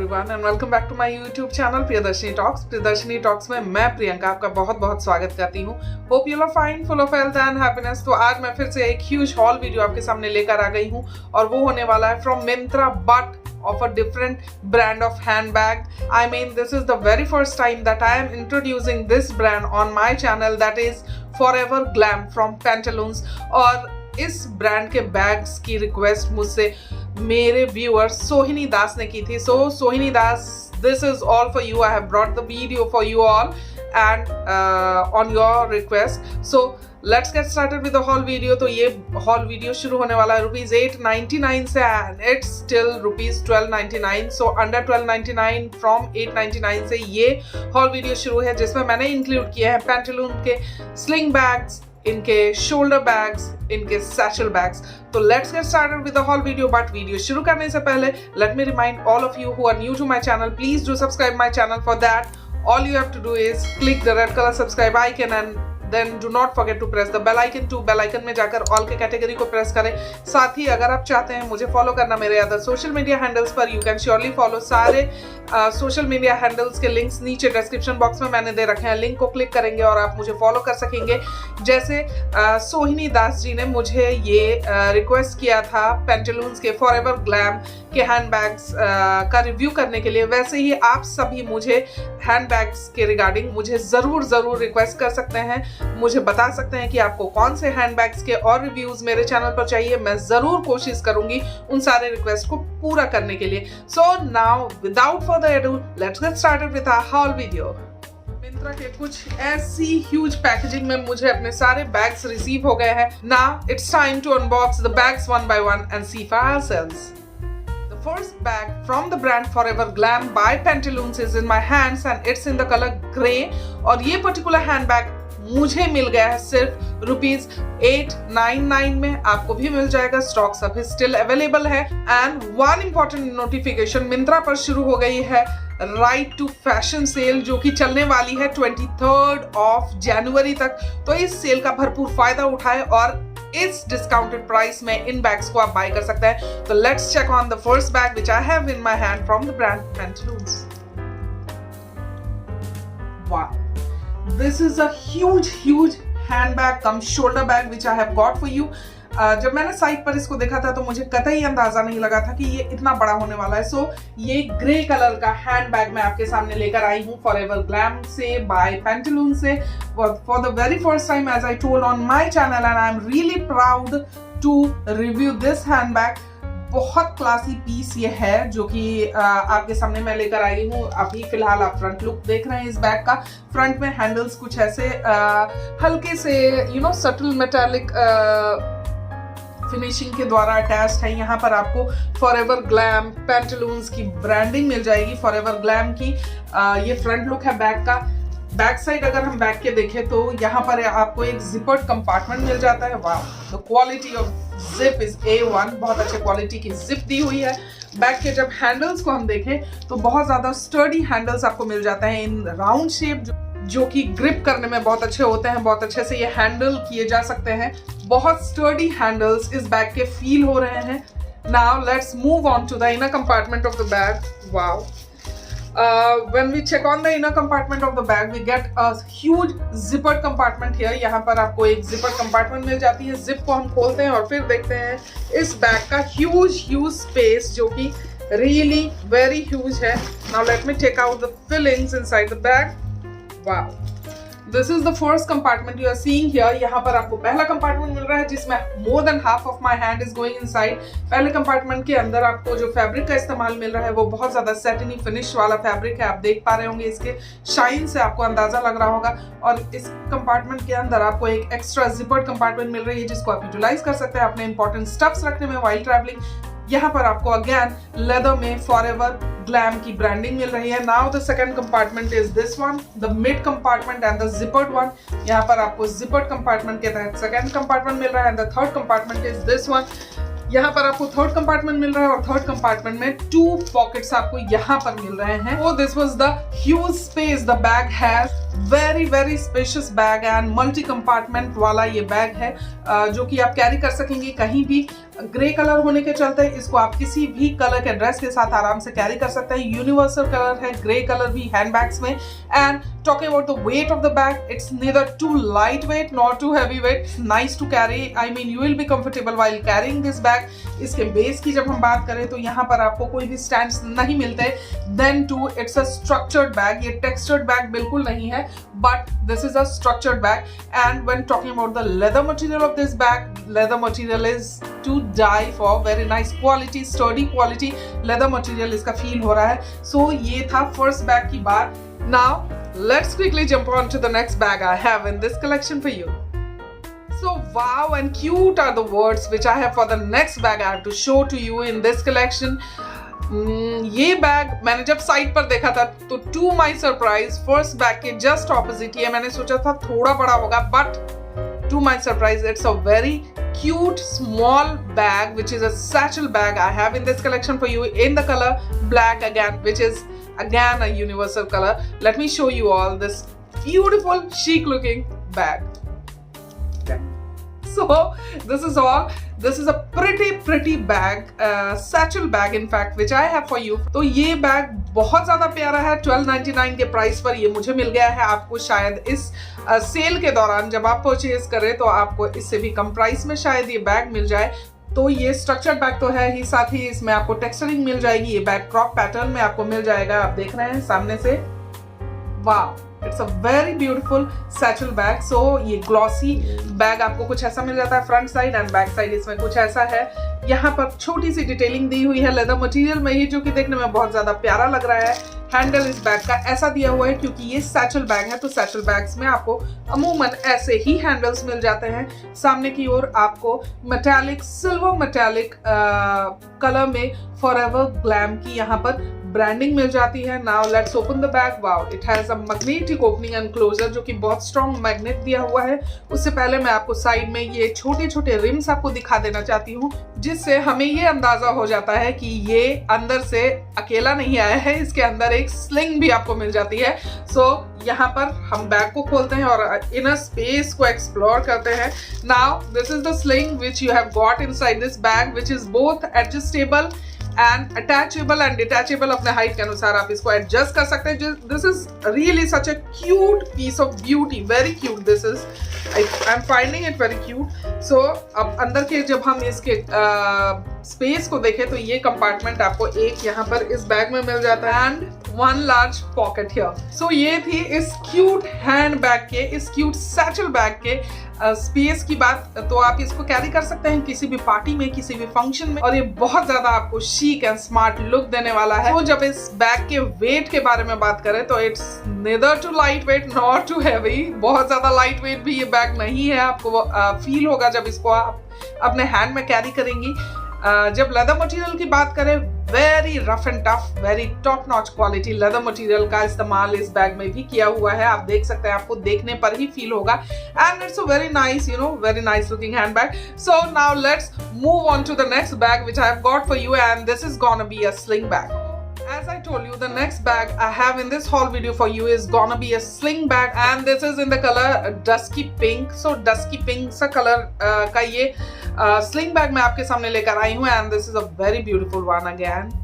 Everyone and welcome back to my YouTube channel Priyadarshini talks. Priyadarshini talks में मैं प्रियंका आपका बहुत बहुत स्वागत करती हूँ। Hope you are fine, full of health and happiness. तो आज मैं फिर से एक ह्यूज हॉल वीडियो आपके सामने लेकर आ गई हूँ और वो होने वाला है from Myntra but of a different brand of handbag. I mean, this is the very first time that I am introducing this brand on my channel, that is Forever Glam from Pantaloons. और इस brand के bags की request मुझसे मेरे viewer सोहिनी दास ने की थी। सो सोहिनी दास, this is all for you. I have brought the video for you all and on your request. So let's get started with the haul video. तो ये haul video शुरू होने वाला है ₹899 से and it's still ₹1299. So under 1299 from 899 से ये haul video शुरू है, जिसमें मैंने इंक्लूड किए हैं पैंटालून के स्लिंग बैग्स, इनके शोल्डर बैग्स, इनके सैचल बैग्स। तो let's get started with the whole video. But video शुरू करने से पहले let me remind all of you who are new to my channel, please do subscribe my channel. For that all you have to do is click the red color subscribe icon and then do not forget to press the bell icon too. Bell icon में जाकर all के category को press करें। साथ ही अगर आप चाहते हैं मुझे फॉलो करना मेरे अदर सोशल मीडिया हैंडल्स पर, यू कैन श्योरली फॉलो। सारे सोशल मीडिया हैंडल्स के लिंक्स नीचे डिस्क्रिप्शन बॉक्स में मैंने दे रखे हैं। लिंक को क्लिक करेंगे और आप मुझे फॉलो कर सकेंगे। जैसे सोहिनी दास जी ने मुझे ये रिक्वेस्ट किया था पैंटालून्स के फॉरएवर ग्लैम के हैंडबैग्स का रिव्यू करने के लिए, वैसे ही आप सभी मुझे हैंडबैग्स के रिगार्डिंग मुझे ज़रूर रिक्वेस्ट कर सकते हैं। मुझे बता सकते हैं कि आपको कौन से हैंडबैग्स के और रिव्यूज मेरे चैनल पर चाहिए। मैं ज़रूर कोशिश करूंगी उन सारे रिक्वेस्ट को पूरा करने के लिए। So now without further ado let's get started with our whole video. Myntra के कुछ ऐसी ह्यूज पैकेजिंग में मुझे अपने सारे बैग्स रिसीव हो गए हैं। Now it's time to unbox the bags one by one and see for ourselves. First bag from the brand Forever Glam by Pantaloons is in my hands and it's in the color grey। और ये particular handbag मुझे मिल गया है सिर्फ ₹899 में। आपको भी मिल जाएगा, स्टॉक अभी स्टिल अवेलेबल है। And one important notification, Myntra पर शुरू हो गई है राइट टू फैशन सेल, जो कि चलने वाली है 23 जनवरी तक। तो इस सेल का भरपूर फायदा उठाए और इस डिस्काउंटेड प्राइस में इन बैग्स को आप बाय कर सकते हैं। तो let's check on the first bag which I have in my hand from the brand Pantaloons. Wow, this is a huge handbag cum shoulder bag which I have got for you. जब मैंने site पर इसको देखा था तो मुझे कतई अंदाजा नहीं लगा था कि ये इतना बड़ा होने वाला है। सो ये ग्रे कलर का हैंडबैग मैं आपके सामने लेकर आई हूँ फॉरएवर ग्लैम से, बाय पैंटालून से, for the very first time as I told on my channel and I am really proud to review this handbag. बहुत क्लासी पीस ये है जो कि आपके सामने मैं लेकर आई हूँ। अभी फिलहाल आप फ्रंट लुक देख रहे हैं इस बैग का। फ्रंट में हैंडल्स कुछ ऐसे हल्के से सटल मेटालिक फिनिशिंग के द्वारा अटैच्ड है। यहाँ पर आपको फॉरएवर ग्लैम पैंटालून्स की ब्रांडिंग मिल जाएगी, फॉरएवर ग्लैम की। ये फ्रंट लुक है बैग का। बैक साइड अगर हम बैग के देखें तो यहाँ पर आपको एक जिपर्ड कंपार्टमेंट मिल जाता है। वाह, the quality of zip is A1, बहुत अच्छे क्वालिटी की जिप दी हुई है। बैग के जब हैंडल्स को हम देखें तो बहुत ज्यादा स्टर्डी हैंडल्स आपको मिल जाते हैं इन राउंड शेप, जो कि ग्रिप करने में बहुत अच्छे होते हैं। बहुत अच्छे से ये हैंडल किए जा सकते हैं। बहुत स्टर्डी हैंडल्स इस बैग के फील हो रहे हैं। Now let's move on to the inner compartment of the bag. Wow, when we check on the inner compartment of the bag we get a huge zippered compartment here। यहाँ पर आपको एक zippered compartment मिल जाती है। Zip को हम खोलते हैं और फिर देखते हैं इस बैग का huge space, जो कि really very huge है। Now let me take out the fillings inside the bag। Wow, this is the first compartment you are seeing here। यहाँ पर आपको पहला कंपार्टमेंट मिल रहा है जिसमें more than half of my hand is going inside। पहले compartment के अंदर आपको जो फैब्रिक का इस्तेमाल मिल रहा है वो बहुत ज्यादा सैटिनी फिनिश वाला फैब्रिक है। आप देख पा रहे होंगे, इसके शाइन से आपको अंदाजा लग रहा होगा। और इस कंपार्टमेंट के अंदर आपको एक एक्स्ट्रा जिपर्ड कंपार्टमेंट मिल रही है जिसको आप यूटिलाइज कर सकते हैं अपने इंपॉर्टेंट स्टफ्स रखने में व्हाइल ट्रैवलिंग। यहाँ पर आपको अगेन लेदर में फॉरएवर ग्लैम की ब्रांडिंग मिल रही है। Now the second compartment is this one, the mid compartment and the zippered one. यहाँ पर आपको जिपर्ड कंपार्टमेंट के तहत सेकंड कंपार्टमेंट मिल रहा है and the third compartment is this one. यहाँ पर आपको थर्ड कंपार्टमेंट मिल रहा है और थर्ड कंपार्टमेंट में 2 पॉकेट्स आपको यहाँ पर मिल रहे हैं। Oh, this was the huge space the bag has। Very very spacious bag and multi compartment वाला ये बैग है जो कि आप कैरी कर सकेंगे कहीं भी। ग्रे कलर होने के चलते इसको आप किसी भी कलर के ड्रेस के साथ आराम से कैरी कर सकते हैं। यूनिवर्सल कलर है, ग्रे कलर भी हैंडबैग्स में। And talking about the weight of the bag, it's neither too light weight nor too heavy weight, nice to carry. I mean you will be comfortable while carrying this bag. इसके base की जब हम बात करें तो यहाँ पर आपको कोई भी स्टैंड्स नहीं मिलते। Then to it's a structured bag, ये टेक्सचर्ड बैग बिल्कुल नहीं है, but this is a structured bag. And when talking about the leather material of this bag, leather material is to die for, very nice quality, sturdy quality leather material इसका feel हो रहा है। So ये था first bag की बात। Now let's quickly jump on to the next bag I have in this collection for you. So wow and cute are the words which I have for the next bag I have to show to you in this collection. ये bag मैंने जब site पर देखा था तो to my surprise first bag के just opposite ये मैंने सोचा था थोड़ा बड़ा होगा, but to my surprise it's a very cute small bag which is a satchel bag I have in this collection for you in the color black again, which is again a universal color. Let me show you all this beautiful chic looking bag. So this is all. This is a pretty bag, satchel bag in fact, which I have for you. तो ये bag बहुत ज़्यादा प्यारा है। 1299 के price पर ये मुझे मिल गया है। आपको शायद इस सेल के दौरान जब आप परचेज करें तो आपको इससे भी कम प्राइस में शायद ये बैग मिल जाए। तो ये स्ट्रक्चर्ड बैग तो है ही, साथ ही इसमें आपको टेक्सचरिंग मिल जाएगी। ये बैग क्रॉप पैटर्न में आपको मिल जाएगा, आप देख रहे हैं सामने से। वाह, it's a very beautiful satchel bag. So ये ग्लॉसी बैग आपको कुछ ऐसा मिल जाता है front side and back side इसमें कुछ ऐसा है। यहाँ पर छोटी सी डिटेलिंग दी हुई है लेदर मटेरियल में ही, जो कि देखने में बहुत ज्यादा प्यारा लग रहा है। हैंडल इस बैग का ऐसा दिया हुआ है क्योंकि ये सैचल बैग है, तो सैचल बैग्स में आपको अमूमन ऐसे ही हैंडल्स मिल जाते हैं। सामने की ओर आपको मेटालिक, सिल्वर मेटालिक कलर में फॉरएवर ग्लैम की यहाँ पर ब्रांडिंग मिल जाती है। Now let's open the bag. Wow, it has a magnetic opening and closure, जो कि बहुत स्ट्रॉन्ग मैग्नेट दिया हुआ है। उससे पहले मैं आपको साइड में ये छोटे छोटे रिम्स आपको दिखा देना चाहती हूँ, जिससे हमें ये अंदाजा हो जाता है कि ये अंदर से अकेला नहीं आया है, इसके अंदर एक स्लिंग भी आपको मिल जाती है। सो यहाँ पर हम बैग को खोलते हैं और इनर स्पेस को एक्सप्लोर करते हैं। Now this is the sling which you have got inside this bag, which is both adjustable and attachable and detachable. अपने हाइट के अनुसार आप इसको एडजस्ट कर सकते हैं। This is really such a cute piece of beauty, very cute. This is, I am finding it very cute. So अब अंदर के जब हम इसके स्पेस को देखें तो ये कंपार्टमेंट आपको एक यहाँ पर इस बैग में मिल जाता है and one large pocket here. So ये थी इस क्यूट हैंड बैग के, इस क्यूट सैचल बैग के स्पेस की बात। तो आप इसको कैरी कर सकते हैं किसी भी पार्टी में, किसी भी फंक्शन में, और ये बहुत ज्यादा आपको शीक एंड स्मार्ट लुक देने वाला है। तो जब इस बैग के वेट के बारे में बात करें तो it's neither too light weight nor too heavy. बहुत ज्यादा लाइट वेट भी ये बैग नहीं है, आपको फील होगा जब इसको आप अपने हैंड में कैरी करेंगी। जब लेदर मटेरियल की बात करें, very rough and tough, very top notch quality leather material का इस्तेमाल इस बैग में भी किया हुआ है। आप देख सकते हैं, आपको देखने पर ही फील होगा। And it's a very nice, very nice looking hand bag. So now let's move on to the next bag which I have got for you, and this is gonna be a sling bag. As I told you, the next bag I have in this haul video for you is gonna be a sling bag, and this is in the color dusky pink. So dusky pink सा color का ये sling bag मैं आपके सामने लेकर आई हूँ, and this is a very beautiful one again.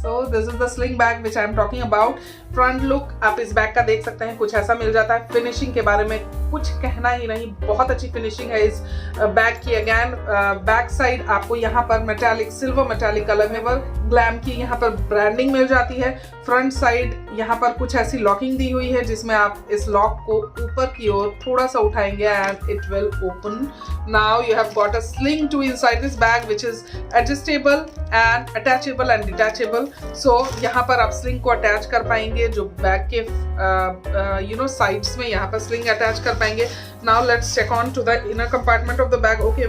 So this is the sling bag which I am talking about. Front look आप इस बैग का देख सकते हैं, कुछ ऐसा मिल जाता है। फिनिशिंग के बारे में कुछ कहना ही नहीं, बहुत अच्छी फिनिशिंग है इस बैग की। अगेन बैक साइड आपको यहाँ पर मेटालिक, सिल्वर मेटालिक कलर में ग्लैम की यहाँ पर ब्रांडिंग मिल जाती है। फ्रंट साइड यहाँ पर कुछ ऐसी लॉकिंग दी हुई है जिसमें आप इस लॉक को ऊपर की ओर थोड़ा सा उठाएंगे and it will open. Now you have got a sling too inside this bag which is adjustable and attachable and detachable. So यहाँ पर आप स्लिंग को अटैच कर पाएंगे, जो बैग के साइड्स में यहाँ पर स्लिंग अटैच कर पाएंगे। Now let's check on to the inner compartment of the bag. Okay,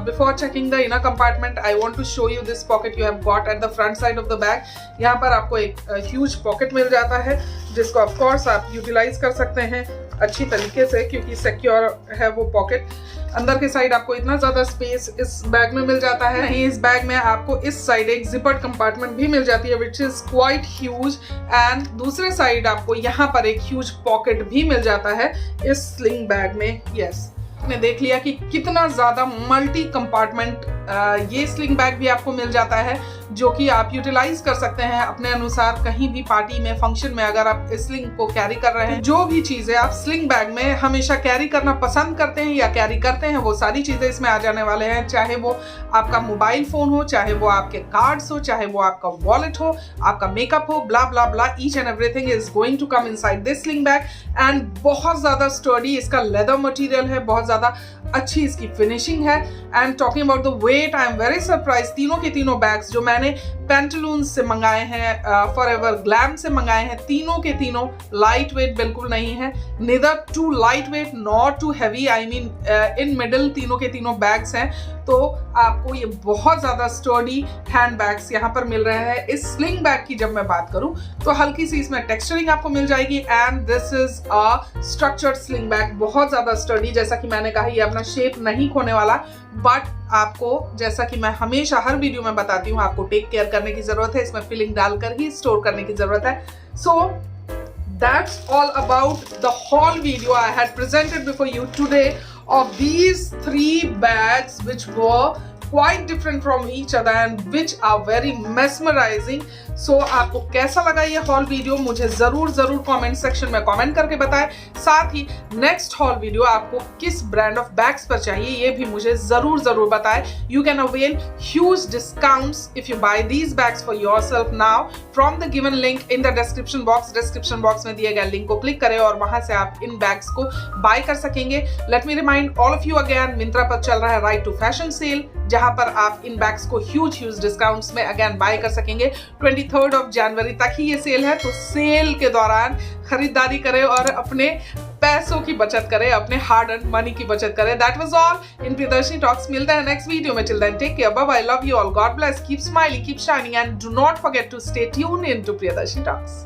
before checking the inner compartment I want to show you this pocket you have got at the front side of the bag. यहाँ पर आपको एक huge pocket मिल जाता है जिसको of course आप utilise कर सकते हैं अच्छी तरीके से, क्योंकि सिक्योर है वो पॉकेट। अंदर के साइड आपको इतना ज़्यादा स्पेस इस बैग में मिल जाता है। इस बैग में आपको इस साइड एक जिपर्ड कंपार्टमेंट भी मिल जाती है which is quite huge, and दूसरे साइड आपको यहाँ पर एक ह्यूज पॉकेट भी मिल जाता है इस स्लिंग बैग में। यस, आपने देख लिया कि कितना ज़्यादा मल्टी कंपार्टमेंट ये स्लिंग बैग भी आपको मिल जाता है, जो कि आप यूटिलाइज कर सकते हैं अपने अनुसार कहीं भी पार्टी में, फंक्शन में। अगर आप स्लिंग को कैरी कर रहे हैं, जो भी चीज़ें आप स्लिंग बैग में हमेशा कैरी करना पसंद करते हैं या कैरी करते हैं, वो सारी चीज़ें इसमें आ जाने वाले हैं। चाहे वो आपका मोबाइल फ़ोन हो, चाहे वो आपके कार्ड्स हो, चाहे वो आपका वॉलेट हो, आपका मेकअप हो, blah blah blah, each and everything is going to come inside this sling bag. And बहुत ज़्यादा स्टर्डी इसका लेदर मटीरियल है, बहुत ज़्यादा अच्छी इसकी फिनिशिंग है। And talking about the weight, I am very surprise. तीनों के तीनों बैग्स जो मैंने पेंटालून्स से मंगाए हैं, फॉरएवर ग्लैम से मंगाए हैं, तीनों के तीनों लाइट वेट बिल्कुल नहीं है, neither too light weight nor too heavy, I mean in middle तीनों के तीनों बैग्स हैं। तो आपको ये बहुत ज़्यादा स्टर्डी हैंड बैग्स यहाँ पर मिल रहे हैं। इस स्लिंग बैग की जब मैं बात करूँ तो हल्की सी इसमें टेक्सचरिंग आपको मिल जाएगी, and this is a structured sling bag, बहुत ज़्यादा स्टर्डी। जैसा कि मैंने कहा, ये अपना शेप नहीं खोने वाला, बट आपको, जैसा कि मैं हमेशा हर वीडियो में बताती हूँ, आपको टेक केयर करने की जरूरत है, इसमें फिलिंग डालकर ही स्टोर करने की जरूरत है। सो that's all about the haul video I had presented before you today of these 3 bags which were quite different from each other and which are very mesmerizing. So आपको कैसा लगा ये हॉल वीडियो, मुझे जरूर कमेंट सेक्शन में comment करके बताएं। साथ ही नेक्स्ट हॉल वीडियो आपको किस ब्रांड ऑफ बैग्स पर चाहिए ये भी मुझे जरूर बताएं। You can avail huge discounts if you buy these bags for yourself now from the given link in the description box. Description box में दिए गए लिंक को क्लिक करें और वहां से आप इन बैग्स को बाय कर सकेंगे। Late me remind all of you again, Myntra पर चल रहा है राइट टू फैशन सेल, जहां पर आप इन बैग्स को ह्यूज डिस्काउंट्स में अगेन बाय कर सकेंगे। 23 ऑफ जनवरी तक ही ये सेल है, तो सेल के दौरान खरीदारी करें और अपने पैसों की बचत करें, अपने हार्ड अर्न मनी की बचत करें। That was all in Priyadarshini talks. मिलते हैं नेक्स्ट वीडियो में। Till then take care, bye bye, love you all, God bless, keep smiling, keep shining, and do not forget to stay tuned in to Priyadarshini talks.